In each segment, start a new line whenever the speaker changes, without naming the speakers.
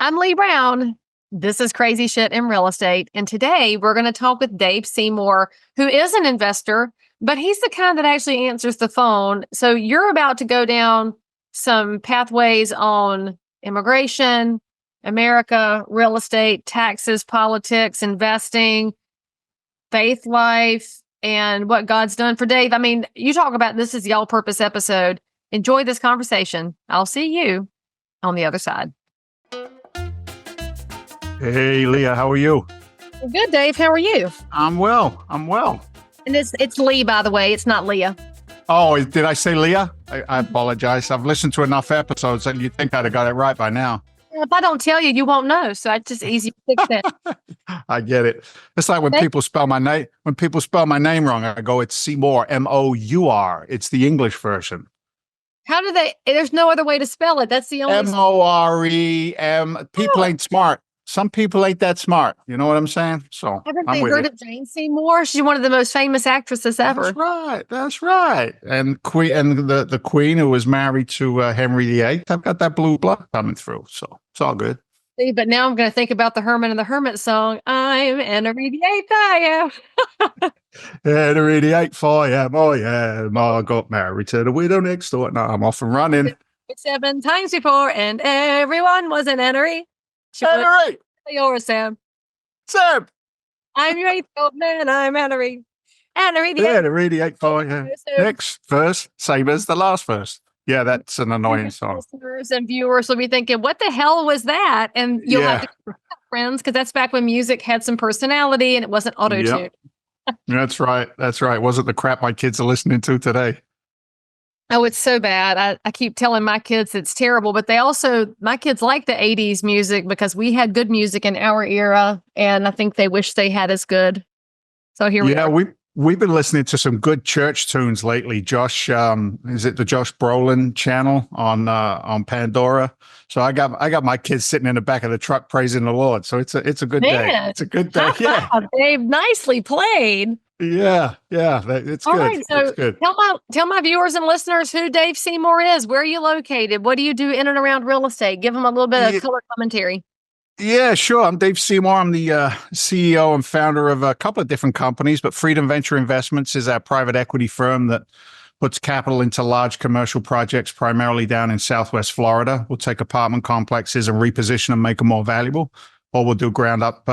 I'm Leigh Brown. This is Crazy Shit in Real Estate. And today we're going to talk with Dave Seymour, who is an investor, but he's the kind that actually answers the phone. So you're about to go down some pathways on immigration, America, real estate, taxes, politics, investing, faith life, and what God's done for Dave. I mean, you talk about this is the all-purpose episode. Enjoy this conversation. I'll see you on the other side.
Hey, Leah, how are you?
Well, good, Dave. How are you?
I'm well.
And it's Leigh, by the way. It's not Leah.
Oh, did I say Leah? I apologize. I've listened to enough episodes and you'd think I'd have got it right by now.
If I don't tell you, you won't know. So it's just easy to fix that.
I get it. It's like when people spell my name. When people spell my name wrong, I go, it's Seymour, M-O-U-R. It's the English version.
How do they? There's no other way to spell it. That's the only.
M-O-R-E-M. People ain't smart. Some people ain't that smart. You know what I'm saying? So
haven't they heard of Jane Seymour? She's one of the most famous actresses ever.
That's right. And the Queen who was married to Henry VIII. I've got that blue blood coming through. So it's all good.
See, but now I'm going to think about the Herman and the Hermit song. I'm Henry VIII, I am.
Henry VIII, I am. Oh, yeah. I got married to the widow next door. No, I'm off and running.
7 times before, and everyone was an Henry.
Henry!
Yours, Sam.
Sam!
I'm your 8th man. I'm Henry. Henry VIII.
Henry VIII, I am. Next verse, same as the last verse. Yeah, that's an annoying song.
Listeners and viewers will be thinking, what the hell was that? And you'll have to friends, because that's back when music had some personality and it wasn't auto-tuned.
Yep. That's right. Wasn't the crap my kids are listening to today.
Oh, it's so bad. I keep telling my kids it's terrible, but my kids like the 80s music because we had good music in our era, and I think they wish they had as good. So here we are.
Yeah, we've been listening to some good church tunes lately. Josh, is it the Josh Brolin channel on Pandora? So I got my kids sitting in the back of the truck praising the Lord. So it's a good day. It's a good day. Yeah,
Dave, nicely played.
Yeah, it's
all
good.
Right, so
it's good.
Tell my viewers and listeners who Dave Seymour is. Where are you located? What do you do in and around real estate? Give them a little bit of color commentary.
Yeah, sure. I'm Dave Seymour. I'm the CEO and founder of a couple of different companies, but Freedom Venture Investments is our private equity firm that puts capital into large commercial projects, primarily down in Southwest Florida. We'll take apartment complexes and reposition them, make them more valuable, or we'll do ground up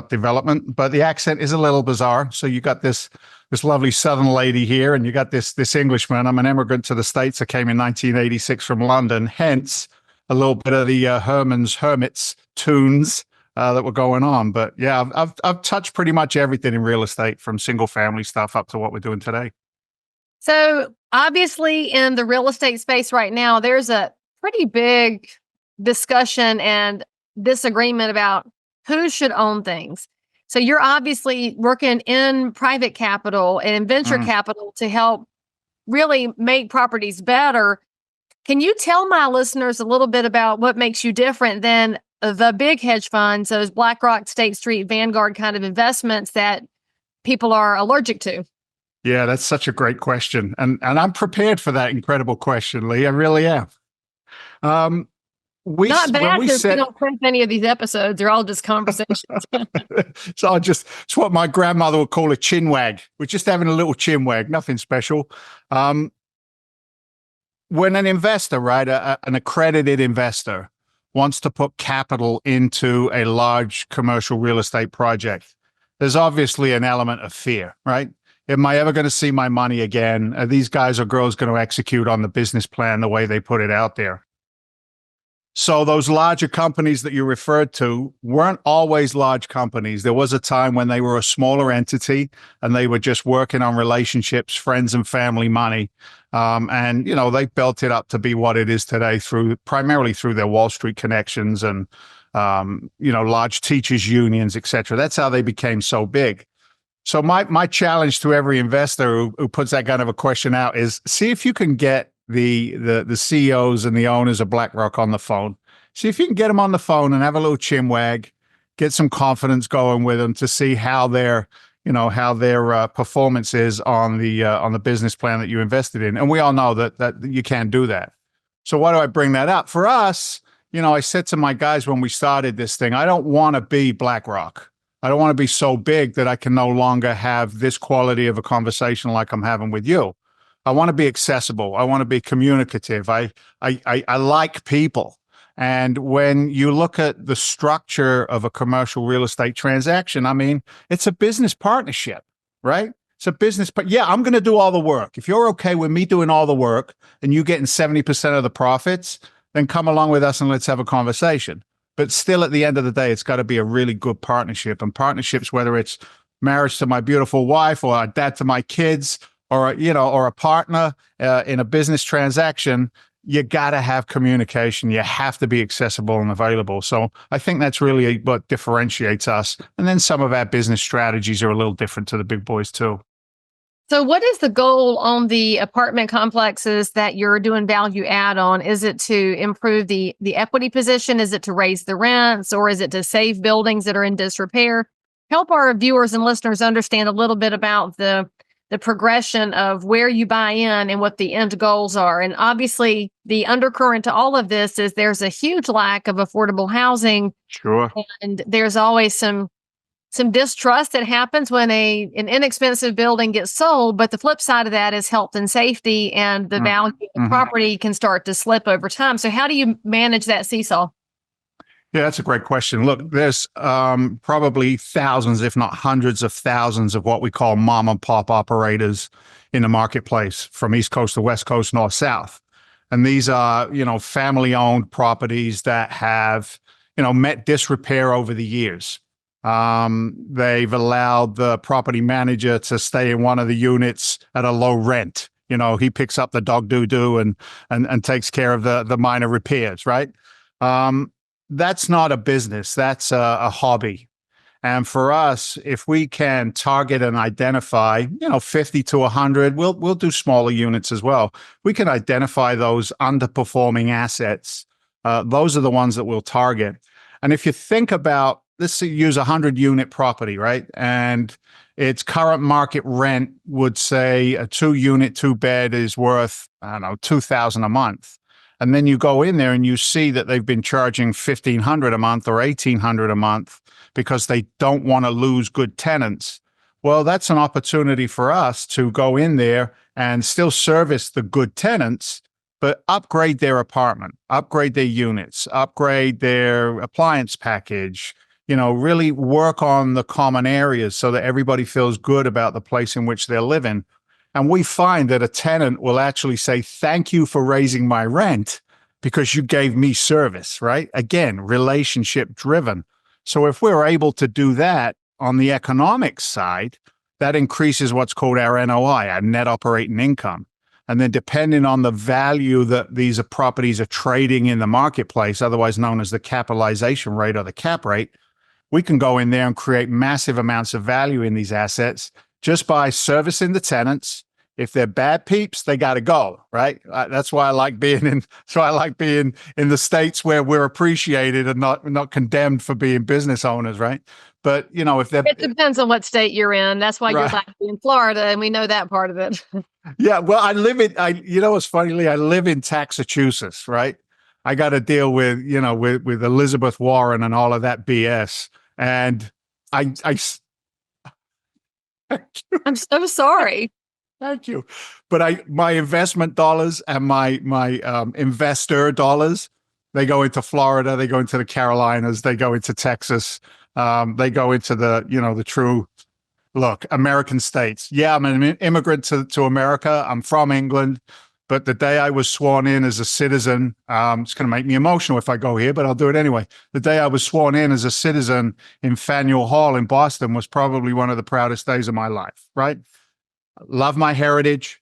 development. But the accent is a little bizarre. So you got this lovely Southern lady here, and you got this Englishman. I'm an immigrant to the States. I came in 1986 from London, hence a little bit of the Hermits tunes that were going on. But yeah, I've touched pretty much everything in real estate, from single family stuff up to what we're doing today.
So obviously in the real estate space right now, there's a pretty big discussion and disagreement about who should own things. So you're obviously working in private capital and in venture capital to help really make properties better. Can you tell my listeners a little bit about what makes you different than the big hedge funds, those BlackRock, State Street, Vanguard kind of investments that people are allergic to?
Yeah, that's such a great question. And I'm prepared for that incredible question, Leigh. I really am.
Not bad, because we don't print any of these episodes. They're all just conversations.
So it's what my grandmother would call a chin wag. We're just having a little chin wag, nothing special. When an investor, right, an accredited investor, wants to put capital into a large commercial real estate project, there's obviously an element of fear, right? Am I ever going to see my money again? Are these guys or girls going to execute on the business plan the way they put it out there? So those larger companies that you referred to weren't always large companies. There was a time when they were a smaller entity and they were just working on relationships, friends and family money. And, they built it up to be what it is today primarily through their Wall Street connections and, large teachers unions, et cetera. That's how they became so big. So my challenge to every investor who puts that kind of a question out is see if you can get the CEOs and the owners of BlackRock on the phone. See if you can get them on the phone and have a little chin wag, get some confidence going with them to see how their performance is on the business plan that you invested in. And we all know that you can't do that. So why do I bring that up? For us, I said to my guys when we started this thing, I don't want to be BlackRock. I don't want to be so big that I can no longer have this quality of a conversation like I'm having with you. I want to be accessible. I want to be communicative. I like people. And when you look at the structure of a commercial real estate transaction, I mean, it's a business partnership, right? It's a business, but yeah, I'm going to do all the work. If you're okay with me doing all the work and you getting 70% of the profits, then come along with us and let's have a conversation. But still, at the end of the day, it's got to be a really good partnership. And partnerships, whether it's marriage to my beautiful wife or a dad to my kids, or or a partner in a business transaction, you got to have communication. You have to be accessible and available. So I think that's really what differentiates us. And then some of our business strategies are a little different to the big boys too.
So what is the goal on the apartment complexes that you're doing value add on? Is it to improve the equity position? Is it to raise the rents, or is it to save buildings that are in disrepair? Help our viewers and listeners understand a little bit about the progression of where you buy in and what the end goals are. And obviously the undercurrent to all of this is there's a huge lack of affordable housing.
Sure.
And there's always some distrust that happens when an inexpensive building gets sold, but the flip side of that is health and safety, and the value of the property can start to slip over time. So how do you manage that seesaw?
Yeah, that's a great question. Look, there's probably thousands, if not hundreds of thousands of what we call mom and pop operators in the marketplace, from East Coast to West Coast, North, South. And these are, family owned properties that have, met disrepair over the years. They've allowed the property manager to stay in one of the units at a low rent. He picks up the dog doo-doo and takes care of the minor repairs, right? That's not a business. That's a hobby. And for us, if we can target and identify, 50 to 100, we'll do smaller units as well. We can identify those underperforming assets. Those are the ones that we'll target. And if you think about, let's use a 100-unit property, right? And its current market rent would say a 2-unit, 2-bed is worth, I don't know, $2,000 a month. And then you go in there and you see that they've been charging $1,500 a month or $1,800 a month because they don't want to lose good tenants. Well, that's an opportunity for us to go in there and still service the good tenants, but upgrade their apartment, upgrade their units, upgrade their appliance package, really work on the common areas so that everybody feels good about the place in which they're living. And we find that a tenant will actually say, thank you for raising my rent because you gave me service, right? Again, relationship driven. So if we're able to do that on the economic side, that increases what's called our NOI, our net operating income. And then depending on the value that these properties are trading in the marketplace, otherwise known as the capitalization rate or the cap rate, we can go in there and create massive amounts of value in these assets just by servicing the tenants. If they're bad peeps, they got to go, right? That's why I like being in. So I like being in the states where we're appreciated and not condemned for being business owners, right? But if they're,
it depends on what state you're in. That's why you're back in Florida, and we know that part of it.
Yeah, well, what's funny, Leigh? I live in Massachusetts, right? I got to deal with with Elizabeth Warren and all of that BS, and I
I'm so sorry.
Thank you. But my investment dollars and my investor dollars, they go into Florida, they go into the Carolinas, they go into Texas, they go into the true American states. Yeah, I'm an immigrant to America. I'm from England, but the day I was sworn in as a citizen, it's going to make me emotional if I go here, but I'll do it anyway. The day I was sworn in as a citizen in Faneuil Hall in Boston was probably one of the proudest days of my life, right? Love my heritage,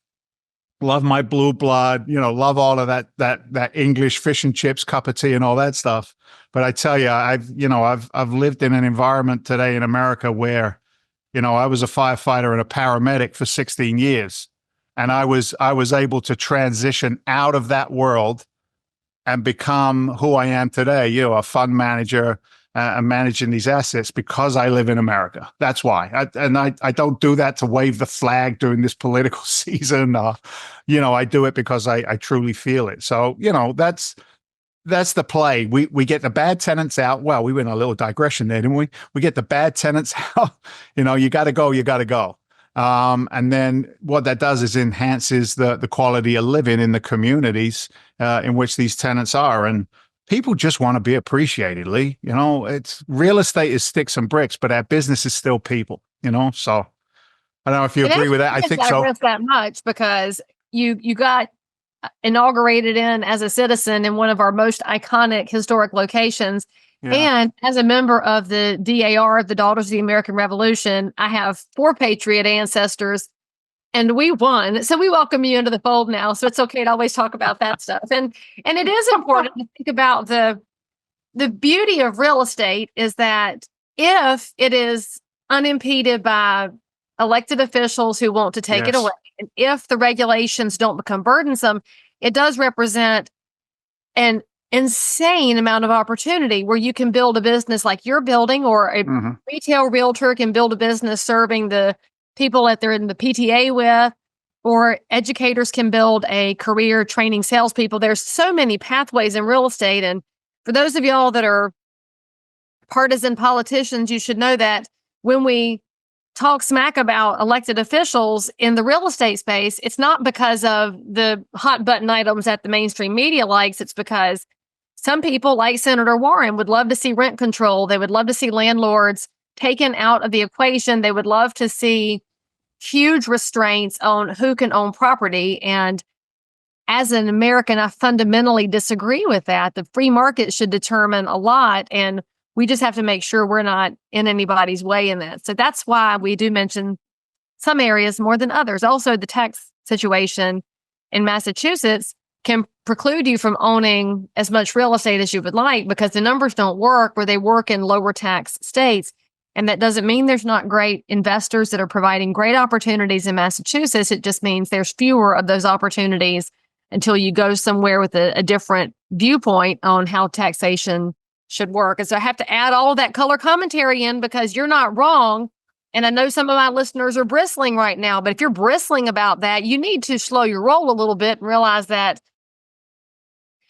love my blue blood, love all of that English fish and chips, cup of tea, and all that stuff. But I tell you, I've lived in an environment today in America where, I was a firefighter and a paramedic for 16 years, and I was able to transition out of that world and become who I am today. A fund manager. And managing these assets because I live in America. That's why. I don't do that to wave the flag during this political season. I do it because I truly feel it. So, That's the play. We get the bad tenants out. Well, we went on a little digression there, didn't we? We get the bad tenants out. You got to go. You got to go. And then what that does is enhances the quality of living in the communities in which these tenants are. And people just want to be appreciated, Leigh. It's real estate is sticks and bricks, but our business is still people. So I don't know if you agree with that. I think so.
That much because you got inaugurated in as a citizen in one of our most iconic historic locations. Yeah. And as a member of the DAR, the Daughters of the American Revolution, I have 4 patriot ancestors and we won. So we welcome you into the fold now. So it's okay to always talk about that stuff. And it is important to think about the beauty of real estate is that if it is unimpeded by elected officials who want to take it away, and if the regulations don't become burdensome, it does represent an insane amount of opportunity where you can build a business like you're building, or a retail realtor can build a business serving the people that they're in the PTA with, or educators can build a career training salespeople. There's so many pathways in real estate. And for those of y'all that are partisan politicians, you should know that when we talk smack about elected officials in the real estate space, it's not because of the hot button items that the mainstream media likes. It's because some people, like Senator Warren, would love to see rent control. They would love to see landlords taken out of the equation. They would love to see huge restraints on who can own property. And as an American, I fundamentally disagree with that. The free market should determine a lot, and we just have to make sure we're not in anybody's way in that. So that's why we do mention some areas more than others. Also, the tax situation in Massachusetts can preclude you from owning as much real estate as you would like because the numbers don't work where they work in lower tax states. And that doesn't mean there's not great investors that are providing great opportunities in Massachusetts. It just means there's fewer of those opportunities until you go somewhere with a different viewpoint on how taxation should work. And so I have to add all of that color commentary in because you're not wrong. And I know some of my listeners are bristling right now, but if you're bristling about that, you need to slow your roll a little bit and realize that,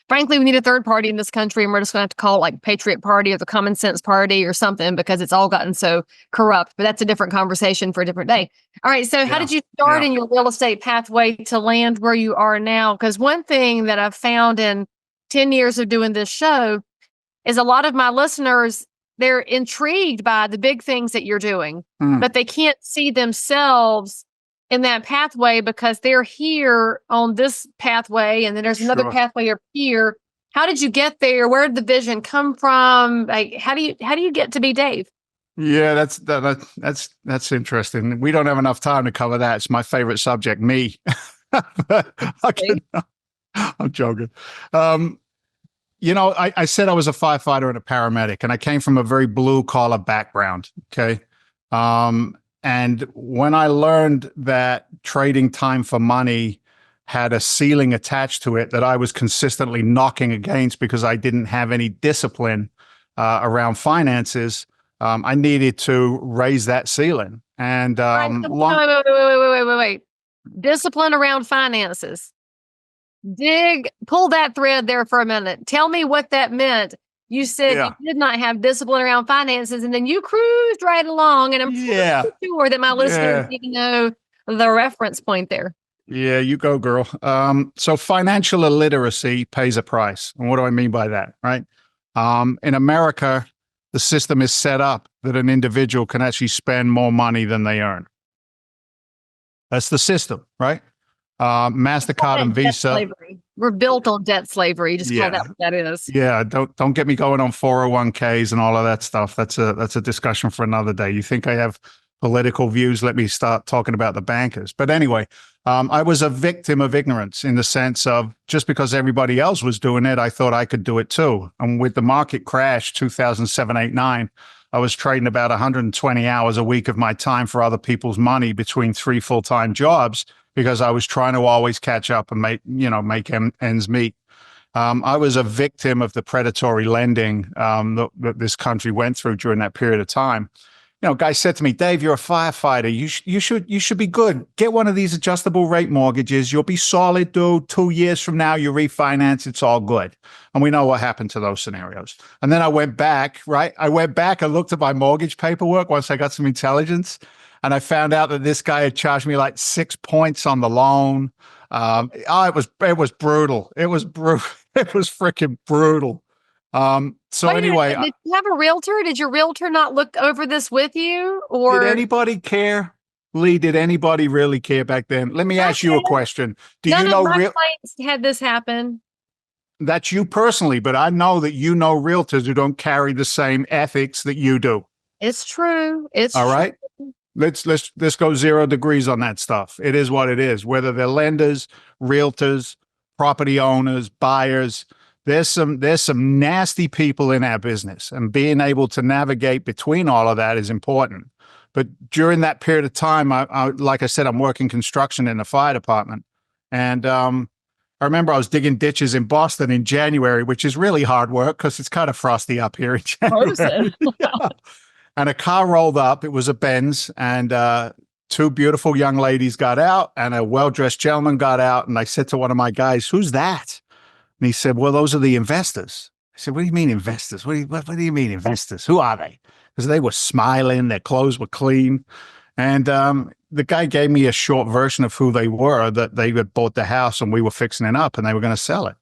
frankly, we need a third party in this country, and we're just going to have to call it like Patriot Party or the Common Sense Party or something because it's all gotten so corrupt. But that's a different conversation for a different day. All right. So how did you start in your real estate pathway to land where you are now? Because one thing that I've found in 10 years of doing this show is a lot of my listeners, they're intrigued by the big things that you're doing, but they can't see themselves in that pathway because they're here on this pathway. And then there's another pathway up here. How did you get there? Where did the vision come from? Like, how do you get to be Dave?
Yeah, that's interesting. We don't have enough time to cover that. It's my favorite subject, me. I'm joking. I said I was a firefighter and a paramedic, and I came from a very blue collar background. Okay. And when I learned that trading time for money had a ceiling attached to it that I was consistently knocking against because I didn't have any discipline around finances, I needed to raise that ceiling. And
wait. Discipline around finances. Pull that thread there for a minute. Tell me what that meant. You said you did not have discipline around finances, and then you cruised right along. And I'm sure that my listeners need to know the reference point there.
Yeah, you go, girl. So financial illiteracy pays a price. And what do I mean by that, right? In America, the system is set up that an individual can actually spend more money than they earn. That's the system, right? MasterCard and Visa.
We're built on debt slavery. Just call that what that is.
Yeah, don't get me going on 401ks and all of that stuff. That's a discussion for another day. You think I have political views? Let me start talking about the bankers. But anyway, I was a victim of ignorance in the sense of just because everybody else was doing it, I thought I could do it too. And with the market crash 2007, 8, 9, I was trading about 120 hours a week of my time for other people's money between 3 full-time jobs, because I was trying to always catch up and make ends meet. I was a victim of the predatory lending that this country went through during that period of time. guy said to me, Dave, you're a firefighter. You should be good. Get one of these adjustable rate mortgages. You'll be solid, dude. 2 years from now, you refinance. It's all good. And we know what happened to those scenarios. And then I went back, right? I went back and looked at my mortgage paperwork once I got some intelligence. And I found out that this guy had charged me like 6 points on the loan. It was brutal. It was brutal. It was freaking brutal. So
Wait a minute,
anyway,
did you have a realtor? Did your realtor not look over this with you?
did
Or
anybody care? Leigh, did anybody really care back then? Let me ask you a question. Do
none
you
of
know
my clients had this happen.
that's you personally, but I know that you know realtors who don't carry the same ethics that you do.
It's true. It's
All
true.
right. Let's go 0 degrees on that stuff. It is what it is. Whether they're lenders, realtors, property owners, buyers, there's some nasty people in our business, and being able to navigate between all of that is important. But during that period of time, I like I said, I'm working construction in the fire department, and I remember I was digging ditches in Boston in January, which is really hard work because it's kind of frosty up here in January. Yeah. And a car rolled up. It was a Benz, and two beautiful young ladies got out, and a well-dressed gentleman got out. And I said to one of my guys, "Who's that?" And he said, "Well, those are the investors." I said, "What do you mean investors? What do you mean investors? Who are they?" Because they were smiling, their clothes were clean. And the guy gave me a short version of who they were, that they had bought the house and we were fixing it up and they were going to sell it.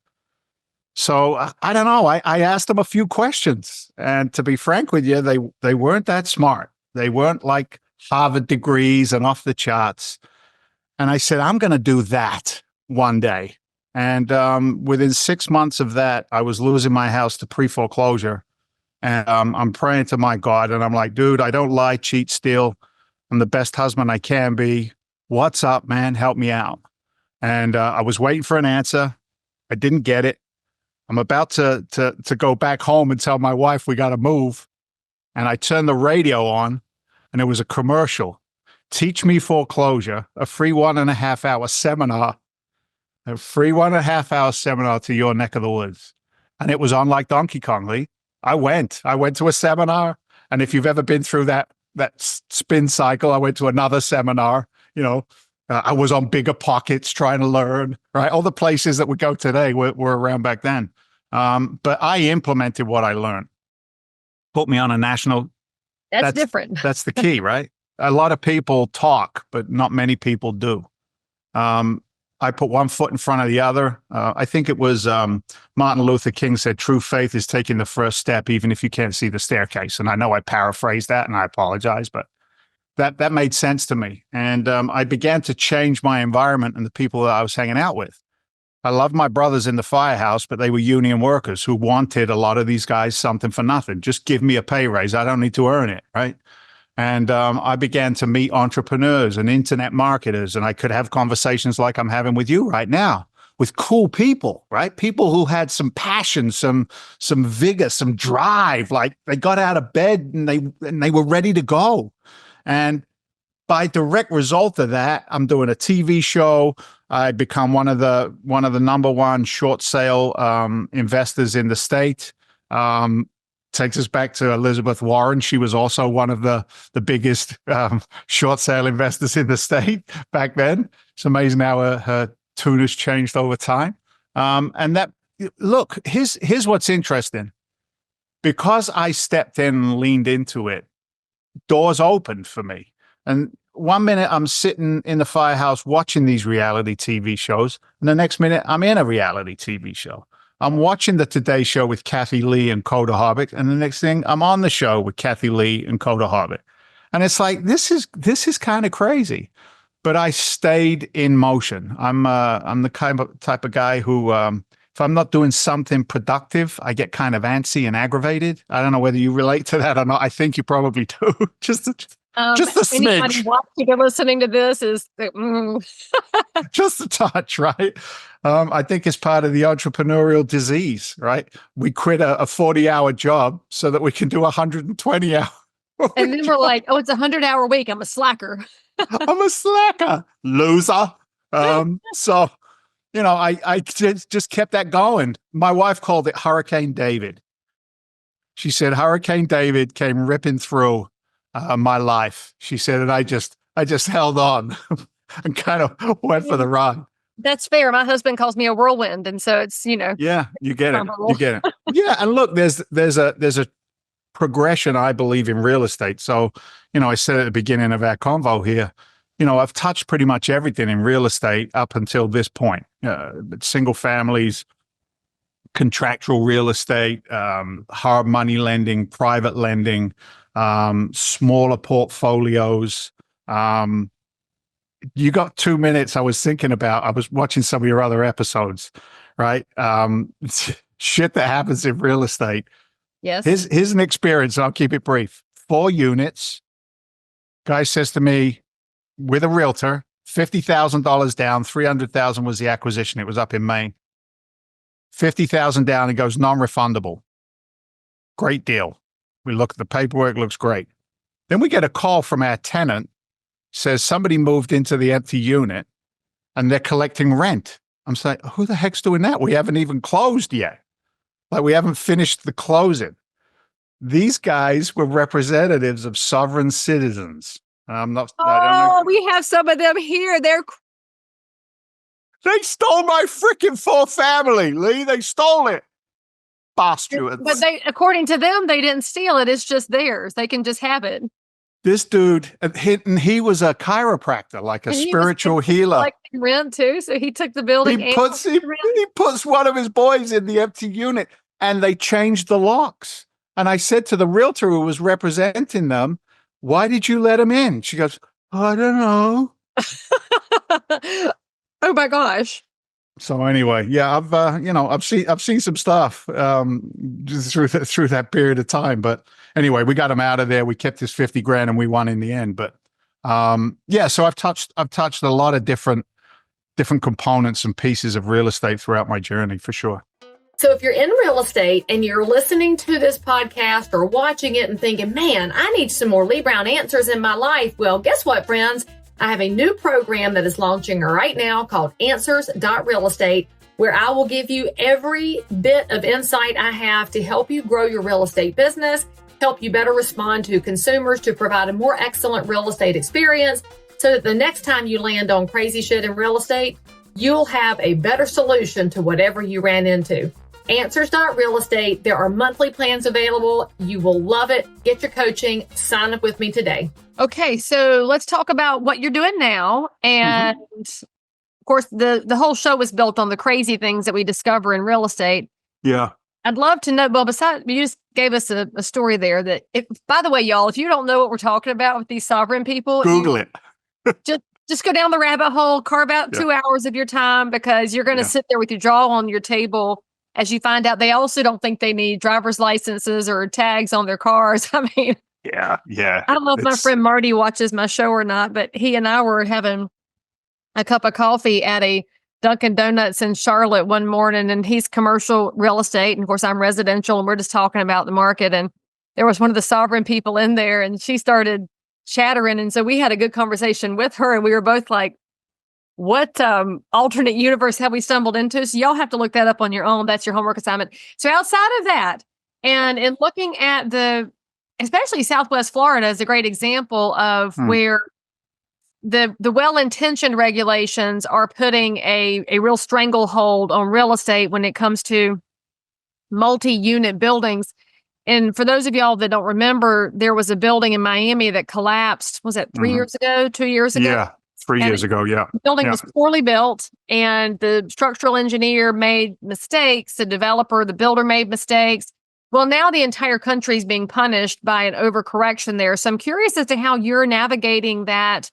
So I don't know. I asked them a few questions, and to be frank with you, they weren't that smart. They weren't like Harvard degrees and off the charts. And I said, I'm going to do that one day. And within 6 months of that, I was losing my house to pre-foreclosure. And I'm praying to my God, and I'm like, dude, I don't lie, cheat, steal. I'm the best husband I can be. What's up, man? Help me out. And I was waiting for an answer. I didn't get it. I'm about to go back home and tell my wife we got to move. And I turned the radio on, and it was a commercial. Teach Me Foreclosure, a free 1.5 hour seminar, a free 1.5 hour seminar to your neck of the woods. And it was on like Donkey Kong, Leigh. I went to a seminar. And if you've ever been through that spin cycle, I went to another seminar. I was on Bigger Pockets trying to learn, right? All the places that we go today were around back then. But I implemented what I learned. Put me on a national.
That's different.
That's the key, right? A lot of people talk, but not many people do. I put one foot in front of the other. I think it was Martin Luther King said, true faith is taking the first step, even if you can't see the staircase. And I know I paraphrased that, and I apologize, but that made sense to me. And I began to change my environment and the people that I was hanging out with. I loved my brothers in the firehouse, but they were union workers who wanted a lot of these guys something for nothing. Just give me a pay raise. I don't need to earn it, right? And I began to meet entrepreneurs and internet marketers, and I could have conversations like I'm having with you right now with cool people, right? People who had some passion, some vigor, some drive. Like they got out of bed and they were ready to go. And by direct result of that, I'm doing a TV show. I become one of the number one short sale investors in the state. Takes us back to Elizabeth Warren. She was also one of the biggest short sale investors in the state back then. It's amazing how her tune has changed over time. And that, look, here's what's interesting. Because I stepped in and leaned into it, doors opened for me. And 1 minute I'm sitting in the firehouse watching these reality TV shows, and the next minute I'm in a reality TV show. I'm watching the Today Show with Kathy Lee and Coda Harvick, and the next thing I'm on the show with Kathy Lee and Coda Harvick. And it's like, this is kind of crazy. But I stayed in motion. I'm the type of guy who, if I'm not doing something productive, I get kind of antsy and aggravated. I don't know whether you relate to that or not. I think you probably do. Just a
anybody
smidge.
watching and listening to this is
Just a touch, right? I think it's part of the entrepreneurial disease, right? We quit a 40-hour job so that we can do 120-hour.
And then we're like, oh, it's a 100-hour week. I'm a slacker.
I'm a slacker, loser. So, I just kept that going. My wife called it Hurricane David. She said Hurricane David came ripping through, my life. She said, and I just held on and kind of went for the ride.
That's fair. My husband calls me a whirlwind, and so it's
Yeah, you get it.
comparable.
You get it. Yeah, and look, there's a progression, I believe, in real estate. So, I said at the beginning of our convo here, I've touched pretty much everything in real estate up until this point. Single families, contractual real estate, hard money lending, private lending, smaller portfolios. You got 2 minutes. I was watching some of your other episodes, right? Shit that happens in real estate.
Yes.
Here's an experience. I'll keep it brief. 4 units. Guy says to me, with a realtor, $50,000 down, $300,000 was the acquisition. It was up in Maine. 50,000 down. He goes, non-refundable. Great deal. We look at the paperwork, looks great. Then we get a call from our tenant, says somebody moved into the empty unit and they're collecting rent. I'm saying, who the heck's doing that? We haven't even closed yet. Like, we haven't finished the closing. These guys were representatives of sovereign citizens. I'm not.
Oh, we have some of them here.
They stole my freaking 4 family, Leigh. They stole it. Bastards.
But according to them, they didn't steal it. It's just theirs. They can just have it.
This dude, and he was a chiropractor, like a spiritual healer.
Collecting rent too, so he took the building.
He puts one of his boys in the empty unit, and they changed the locks. And I said to the realtor who was representing them, "Why did you let him in?" She goes, "I don't know."
Oh my gosh.
So anyway, yeah, I've seen some stuff just through that period of time. But anyway, we got him out of there. We kept his 50 grand and we won in the end. But yeah, so I've touched a lot of different components and pieces of real estate throughout my journey, for sure.
So if you're in real estate and you're listening to this podcast or watching it and thinking, man, I need some more Leigh Brown answers in my life. Well, guess what, friends? I have a new program that is launching right now called Answers.Real Estate, where I will give you every bit of insight I have to help you grow your real estate business, help you better respond to consumers, to provide a more excellent real estate experience, so that the next time you land on crazy shit in real estate, you'll have a better solution to whatever you ran into. Answers.Real Estate. There are monthly plans available. You will love it. Get your coaching. Sign up with me today.
Okay, so let's talk about what you're doing now. And of course, the whole show was built on the crazy things that we discover in real estate.
Yeah.
I'd love to know, well, besides, you just gave us a story there that, by the way, y'all, if you don't know what we're talking about with these sovereign people,
Google it.
just go down the rabbit hole, carve out 2 hours of your time, because you're going to sit there with your jaw on your table as you find out they also don't think they need driver's licenses or tags on their cars. I mean,
yeah.
I don't know if my friend Marty watches my show or not, but he and I were having a cup of coffee at a Dunkin' Donuts in Charlotte one morning, and he's commercial real estate. And of course, I'm residential, and we're just talking about the market. And there was one of the sovereign people in there, and she started chattering. And so we had a good conversation with her, and we were both like, what alternate universe have we stumbled into? So y'all have to look that up on your own. That's your homework assignment. So outside of that, and in looking at especially Southwest Florida is a great example of where the well-intentioned regulations are putting a real stranglehold on real estate when it comes to multi-unit buildings. And for those of y'all that don't remember, there was a building in Miami that collapsed. Was that 3 years ago, 2 years ago?
Yeah. 3 years ago, yeah.
The building was poorly built, and the structural engineer made mistakes. The developer, the builder made mistakes. Well, now the entire country is being punished by an overcorrection there. So I'm curious as to how you're navigating that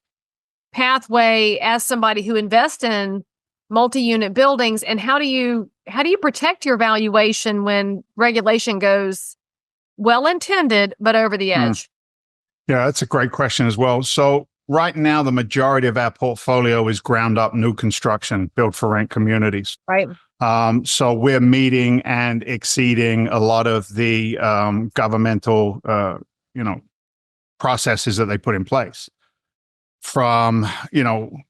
pathway as somebody who invests in multi-unit buildings, and how do you protect your valuation when regulation goes well-intended but over the edge?
Yeah, that's a great question as well. So right now, the majority of our portfolio is ground up new construction, built for rent communities.
Right.
So we're meeting and exceeding a lot of the governmental, processes that they put in place. From,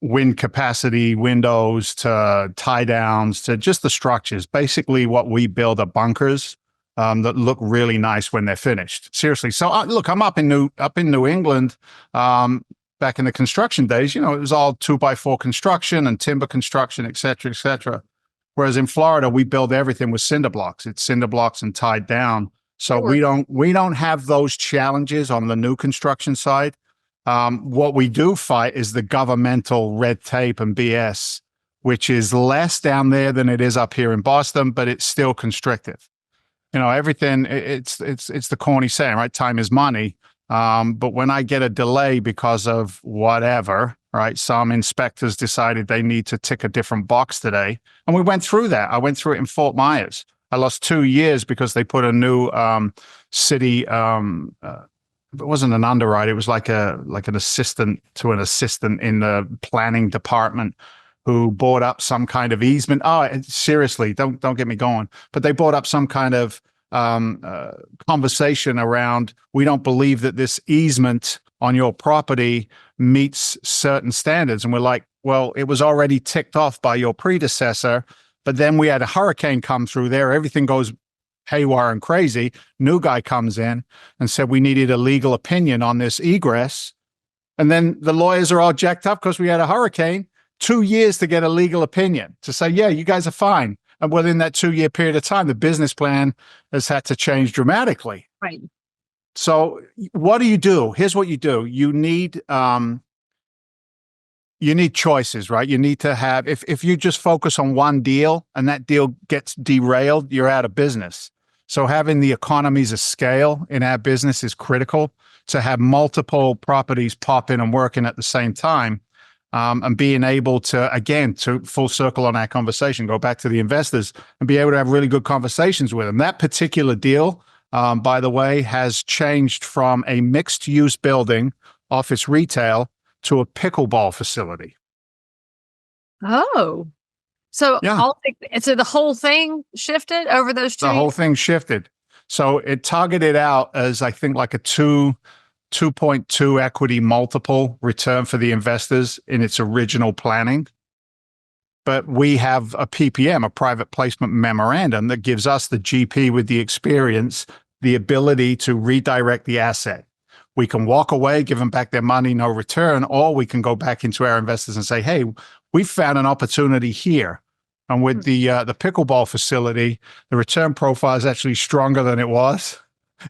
wind capacity, windows, to tie downs, to just the structures. Basically, what we build are bunkers that look really nice when they're finished. Seriously. So look, I'm up in New England. Back in the construction days, it was all 2x4 construction and timber construction, et cetera, et cetera. Whereas in Florida, we build everything with cinder blocks. It's cinder blocks and tied down. So
Sure.
we don't have those challenges on the new construction side. What we do fight is the governmental red tape and BS, which is less down there than it is up here in Boston, but it's still constrictive. Everything, it's the corny saying, right? Time is money. But when I get a delay because of whatever, right? Some inspectors decided they need to tick a different box today. And we went through that. I went through it in Fort Myers. I lost 2 years because they put a new city, it wasn't an underwriter. It was like an assistant to an assistant in the planning department who bought up some kind of easement. Oh, seriously, don't get me going. But they bought up some kind of conversation around, we don't believe that this easement on your property meets certain standards. And we're like, well, it was already ticked off by your predecessor, but then we had a hurricane come through there. Everything goes haywire and crazy. New guy comes in and said we needed a legal opinion on this egress. And then the lawyers are all jacked up because we had a hurricane. 2 years to get a legal opinion to say, yeah, you guys are fine. And within that 2-year period of time, the business plan has had to change dramatically.
Right.
So what do? Here's what you do. You need choices, right? You need to have, if you just focus on one deal and that deal gets derailed, you're out of business. So having the economies of scale in our business is critical, to have multiple properties pop in and working at the same time. And being able to, again, to full circle on our conversation, go back to the investors and be able to have really good conversations with them. That particular deal, by the way, has changed from a mixed use building, office retail, to a pickleball facility.
Oh, so
Yeah.
so the whole thing shifted over those 2
The whole
years?
thing shifted. So it targeted out as, I think, like a 2.2 equity multiple return for the investors in its original planning. But we have a PPM, a private placement memorandum, that gives us, the GP with the experience, the ability to redirect the asset. We can walk away, give them back their money, no return, or we can go back into our investors and say, hey, we found an opportunity here. And with the pickleball facility, the return profile is actually stronger than it was.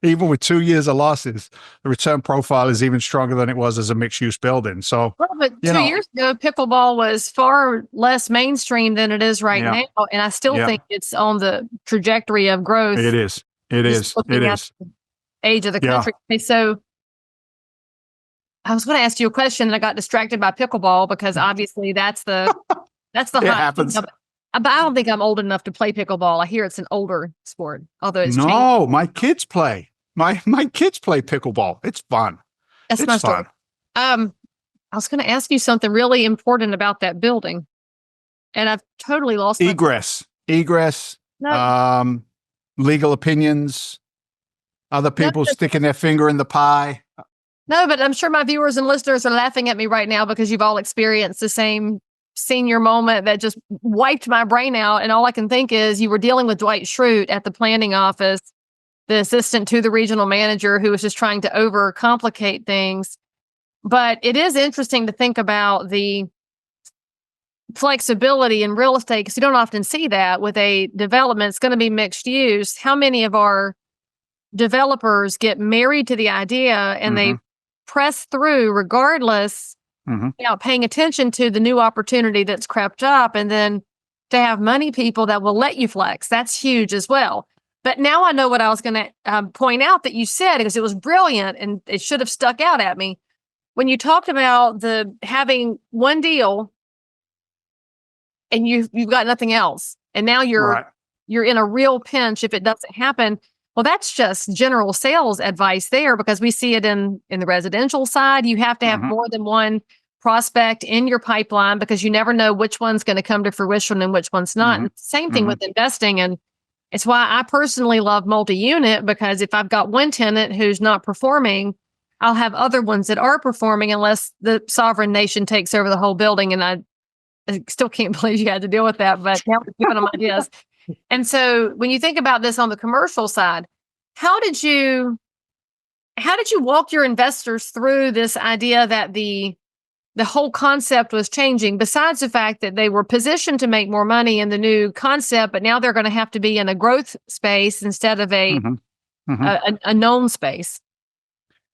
Even with 2 years of losses, the return profile is even stronger than it was as a mixed-use building. So,
Well, but 2 years ago, pickleball was far less mainstream than it is right now. And I still think it's on the trajectory of growth.
It is. It is. It is.
The age of the country. Okay, so I was going to ask you a question and I got distracted by pickleball because obviously that's the
It
hot
happens.
thing. But I don't think I'm old enough to play pickleball. I hear it's an older sport, although it's changed.
No, my kids play. My kids play pickleball. It's fun.
That's my story. I was going to ask you something really important about that building, and I've totally lost
egress.
No.
Legal opinions. Other people sticking their finger in the pie.
No, but I'm sure my viewers and listeners are laughing at me right now because you've all experienced the same senior moment that just wiped my brain out. And all I can think is you were dealing with Dwight Schrute at the planning office, the assistant to the regional manager who was just trying to overcomplicate things. But it is interesting to think about the flexibility in real estate because you don't often see that with a development. It's going to be mixed use. How many of our developers get married to the idea and they press through regardless, paying attention to the new opportunity that's crept up, and then to have money people that will let you flex. That's huge as well. But now I know what I was going to point out that you said, because it was brilliant and it should have stuck out at me. When you talked about having one deal and you've got nothing else, and now you're in a real pinch if it doesn't happen. Well, that's just general sales advice there, because we see it in the residential side. You have to have more than one prospect in your pipeline because you never know which one's going to come to fruition and which one's not. And same thing with investing. And it's why I personally love multi-unit, because if I've got one tenant who's not performing, I'll have other ones that are performing unless the sovereign nation takes over the whole building. And I still can't believe you had to deal with that, but now we're giving them ideas. And so when you think about this on the commercial side, how did you walk your investors through this idea that the whole concept was changing, besides the fact that they were positioned to make more money in the new concept, but now they're going to have to be in a growth space instead of a known space?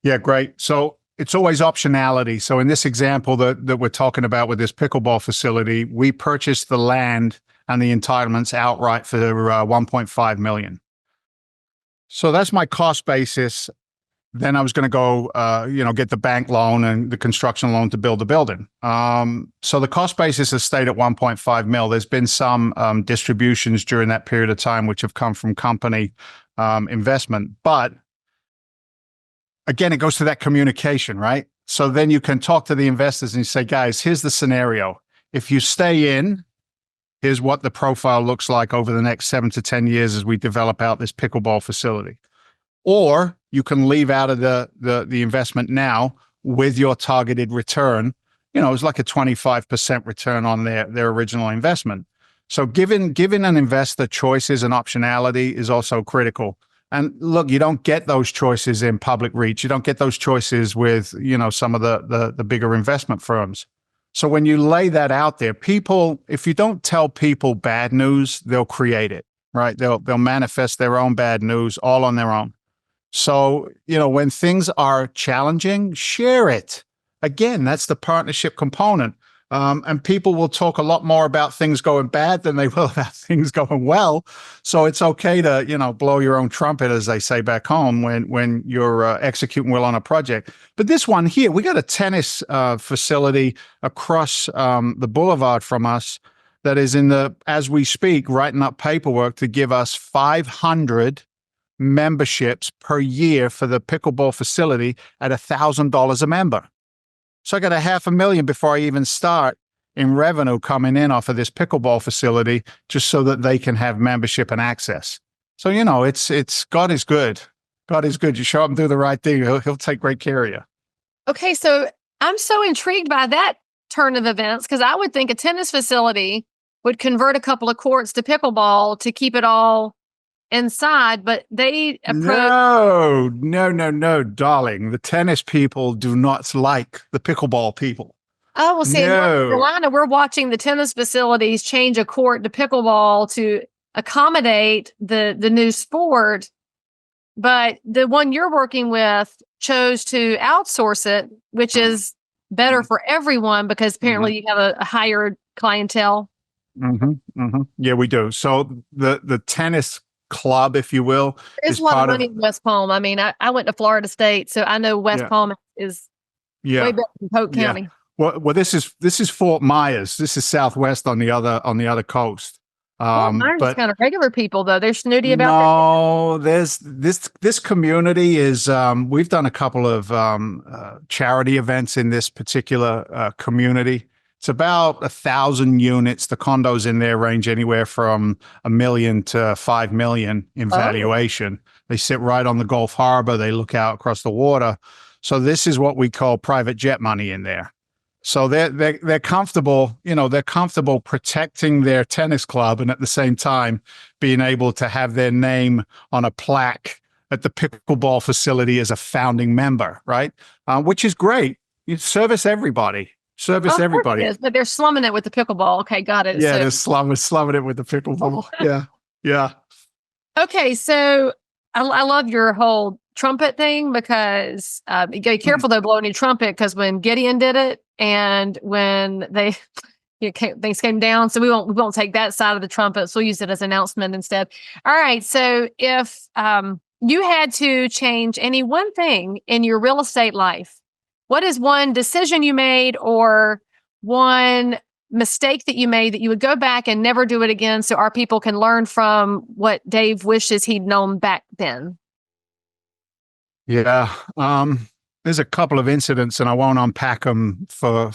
Yeah, great. So it's always optionality. So in this example that we're talking about with this pickleball facility, we purchased the land and the entitlements outright for $1.5 million. So that's my cost basis. Then I was going to go, get the bank loan and the construction loan to build the building. So the cost basis has stayed at 1.5 mil. There's been some distributions during that period of time, which have come from company investment. But again, it goes to that communication, right? So then you can talk to the investors and you say, guys, here's the scenario. If you stay in, here's what the profile looks like over the next 7 to 10 years as we develop out this pickleball facility. Or you can leave out of the investment now with your targeted return. It's like a 25% return on their original investment. So giving an investor choices and optionality is also critical. And look, you don't get those choices in public reach. You don't get those choices with, some of the bigger investment firms. So when you lay that out there, people, if you don't tell people bad news, they'll create it, right? They'll manifest their own bad news all on their own. So, when things are challenging, share it. Again, that's the partnership component. And people will talk a lot more about things going bad than they will about things going well. So it's okay to, blow your own trumpet, as they say back home, when you're executing well on a project. But this one here, we got a tennis facility across the boulevard from us that is as we speak, writing up paperwork to give us 500 memberships per year for the pickleball facility at $1,000 a member. So I got $500,000 before I even start in revenue coming in off of this pickleball facility, just so that they can have membership and access. So, it's God is good. God is good. You show up and do the right thing, he'll take great care of you.
Okay. So I'm so intrigued by that turn of events, because I would think a tennis facility would convert a couple of courts to pickleball to keep it all inside, but they approach.
No, darling. The tennis people do not like the pickleball people.
Oh, well, see, in North Carolina, we're watching the tennis facilities change a court to pickleball to accommodate the new sport. But the one you're working with chose to outsource it, which is better for everyone, because apparently you have a higher clientele.
Yeah, we do. So the tennis club, if you will,
there's a lot of money in West Palm. I mean, I went to Florida State, so I know West Palm is way better than Polk County.
Well, this is Fort Myers. This is Southwest on the other coast.
Fort Myers is kind of regular people, though. They're snooty about that.
No, there's this community is. We've done a couple of charity events in this particular community. It's about 1,000 units. The condos in there range anywhere from $1 million to $5 million in valuation. They sit right on the Gulf Harbor. They look out across the water. So this is what we call private jet money in there. So they're comfortable. They're comfortable protecting their tennis club, and at the same time being able to have their name on a plaque at the pickleball facility as a founding member, right? Which is great. You service everybody. Everybody.
Is, but they're slumming it with the pickleball. Okay, got it.
Yeah, they're slumming it with the pickleball. Yeah.
Okay, so I love your whole trumpet thing, because you gotta be careful though blowing your trumpet, because when Gideon did it and when things came down, so we won't take that side of the trumpet. So we'll use it as an announcement instead. All right. So if you had to change any one thing in your real estate life, what is one decision you made or one mistake that you made that you would go back and never do it again, so our people can learn from what Dave wishes he'd known back then?
Yeah. There's a couple of incidents, and I won't unpack them for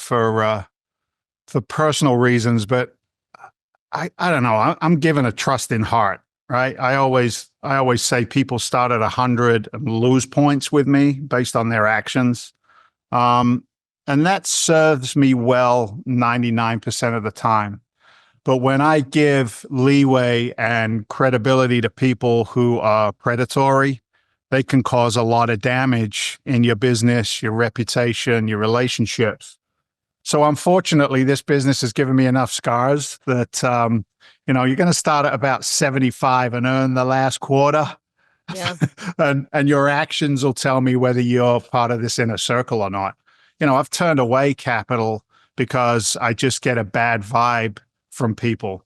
personal reasons, but I don't know. I'm given a trusting heart, right? I always say people start at 100 and lose points with me based on their actions. And that serves me well 99% of the time. But when I give leeway and credibility to people who are predatory, they can cause a lot of damage in your business, your reputation, your relationships. So unfortunately, this business has given me enough scars that, you're going to start at about 75 and earn the last quarter.
Yeah.
and your actions will tell me whether you're part of this inner circle or not. I've turned away capital because I just get a bad vibe from people.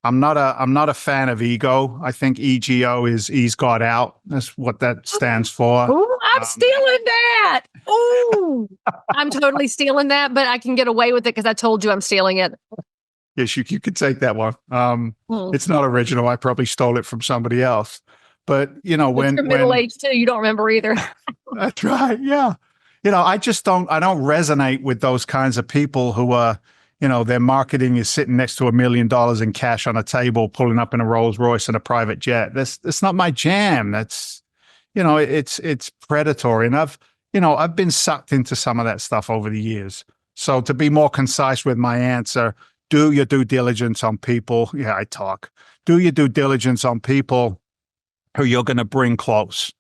I'm not a fan of ego. I think EGO is ease God out. That's what that stands for.
Ooh, I'm stealing that. Ooh, I'm totally stealing that, but I can get away with it because I told you I'm stealing it.
Yes, you could take that one. It's not original. I probably stole it from somebody else. But when
you're middle aged too, you don't remember either.
That's right. Yeah. I don't resonate with those kinds of people who are, their marketing is sitting next to $1 million in cash on a table, pulling up in a Rolls Royce and a private jet. That's not my jam. That's, it's predatory. And I've been sucked into some of that stuff over the years. So to be more concise with my answer, do your due diligence on people. Yeah, I talk. Do your due diligence on people who you're going to bring close.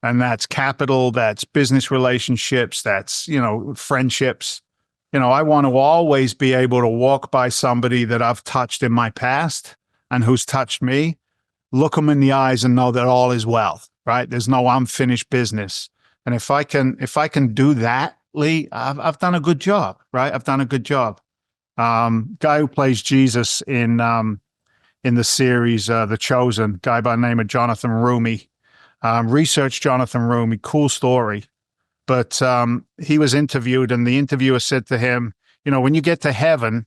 And that's capital, that's business relationships, that's, friendships. I want to always be able to walk by somebody that I've touched in my past and who's touched me, look them in the eyes and know that all is well, right? There's no unfinished business. And if I can do that, Leigh, I've done a good job, right? I've done a good job. Guy who plays Jesus in the series, The Chosen, guy by the name of Jonathan Rumi. Research Jonathan Rumi, cool story. But he was interviewed and the interviewer said to him, when you get to heaven,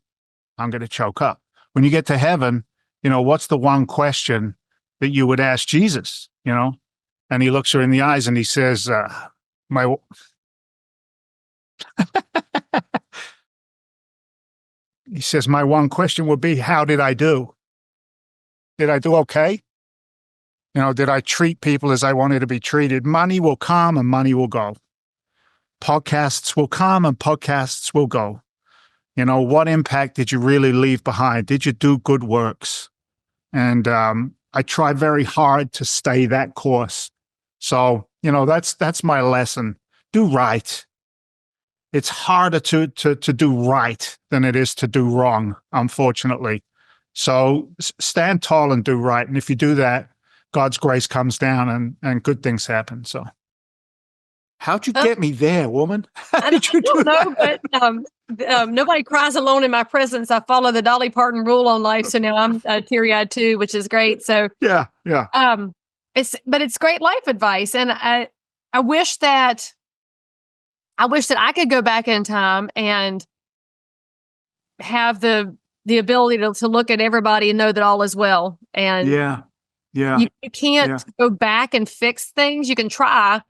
I'm going to choke up. When you get to heaven, what's the one question that you would ask Jesus, And he looks her in the eyes and he says, he says, my one question would be, how did I do? Did I do okay? Did I treat people as I wanted to be treated? Money will come and money will go. Podcasts will come and podcasts will go. What impact did you really leave behind? Did you do good works? And I try very hard to stay that course. So, that's my lesson. Do right. It's harder to do right than it is to do wrong, unfortunately. So stand tall and do right. And if you do that, God's grace comes down and good things happen. So how'd you get me there, woman? How did you do that?
But nobody cries alone in my presence. I follow the Dolly Parton rule on life. So now I'm teary-eyed too, which is great. So
yeah.
It's great life advice. And I wish that I could go back in time and have the ability to look at everybody and know that all is well. And
yeah.
You can't go back and fix things. You can try,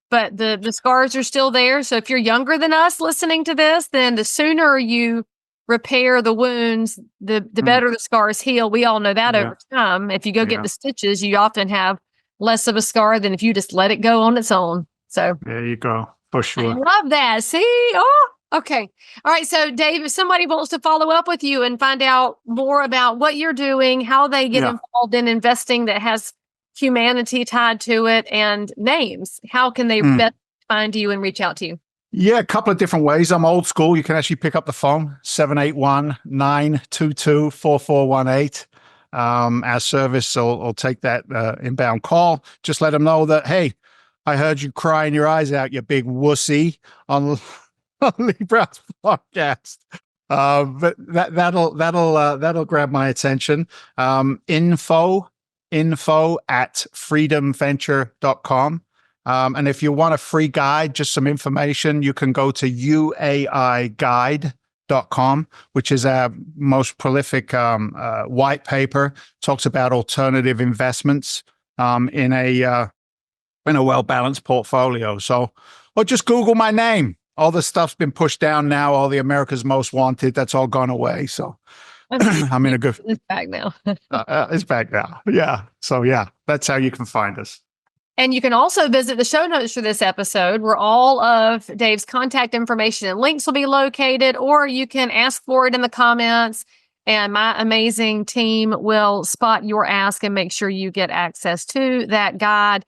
but the scars are still there. So if you're younger than us listening to this, then the sooner you repair the wounds, the better the scars heal. We all know that over time. If you go get the stitches, you often have less of a scar than if you just let it go on its own. So
there you go. For sure.
I love that. See? Oh, okay. All right. So Dave, if somebody wants to follow up with you and find out more about what you're doing, how they get involved in investing that has humanity tied to it and names, how can they best find you and reach out to you?
Yeah, a couple of different ways. I'm old school. You can actually pick up the phone, 781-922-4418. Our service will take that inbound call. Just let them know that, hey, I heard you crying your eyes out, you big wussy, on Leigh Brown's podcast. But that'll grab my attention. Info at freedomventure.com. And if you want a free guide, just some information, you can go to uaiguide.com, which is our most prolific white paper, talks about alternative investments in a well-balanced portfolio. So, or just Google my name. All the stuff's been pushed down now. All the America's Most Wanted, that's all gone away. So I'm in a good...
It's back now.
It's back now. Yeah. So yeah, that's how you can find us.
And you can also visit the show notes for this episode where all of Dave's contact information and links will be located, or you can ask for it in the comments. And my amazing team will spot your ask and make sure you get access to that guide.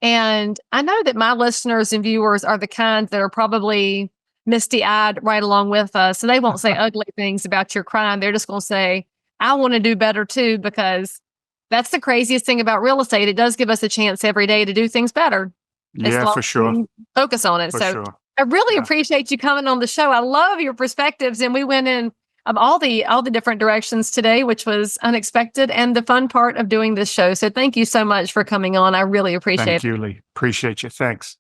And I know that my listeners and viewers are the kind that are probably misty-eyed right along with us. So they won't say ugly things about your crime. They're just going to say, I want to do better too, because that's the craziest thing about real estate. It does give us a chance every day to do things better.
Yeah, for sure.
Focus on it.
For
so
sure.
I really appreciate you coming on the show. I love your perspectives. And we went in all the different directions today, which was unexpected and the fun part of doing this show. So thank you so much for coming on. I really appreciate it.
Thank you, Leigh. Appreciate you. Thanks.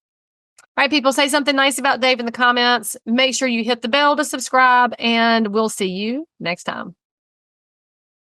All right, people, say something nice about Dave in the comments. Make sure you hit the bell to subscribe, and we'll see you next time.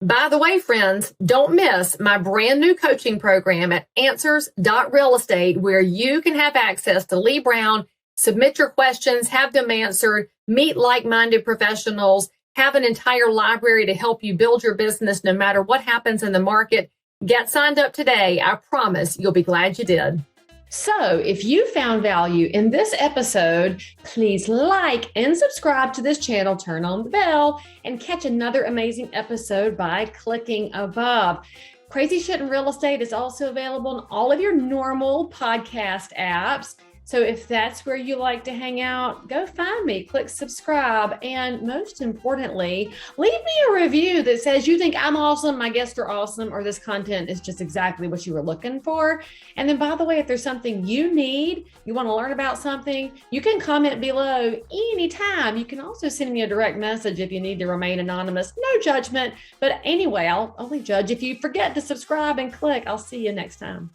By the way, friends, don't miss my brand new coaching program at answers.realestate, where you can have access to Leigh Brown, submit your questions, have them answered, meet like-minded professionals, have an entire library to help you build your business no matter what happens in the market. Get signed up today. I promise you'll be glad you did. So if you found value in this episode, please like and subscribe to this channel, turn on the bell, and catch another amazing episode by clicking above. Crazy Shit in Real Estate is also available in all of your normal podcast apps. So if that's where you like to hang out, go find me, click subscribe, and most importantly, leave me a review that says you think I'm awesome, my guests are awesome, or this content is just exactly what you were looking for. And then, by the way, if there's something you need, you want to learn about something, you can comment below anytime. You can also send me a direct message if you need to remain anonymous. No judgment. But anyway, I'll only judge if you forget to subscribe and click. I'll see you next time.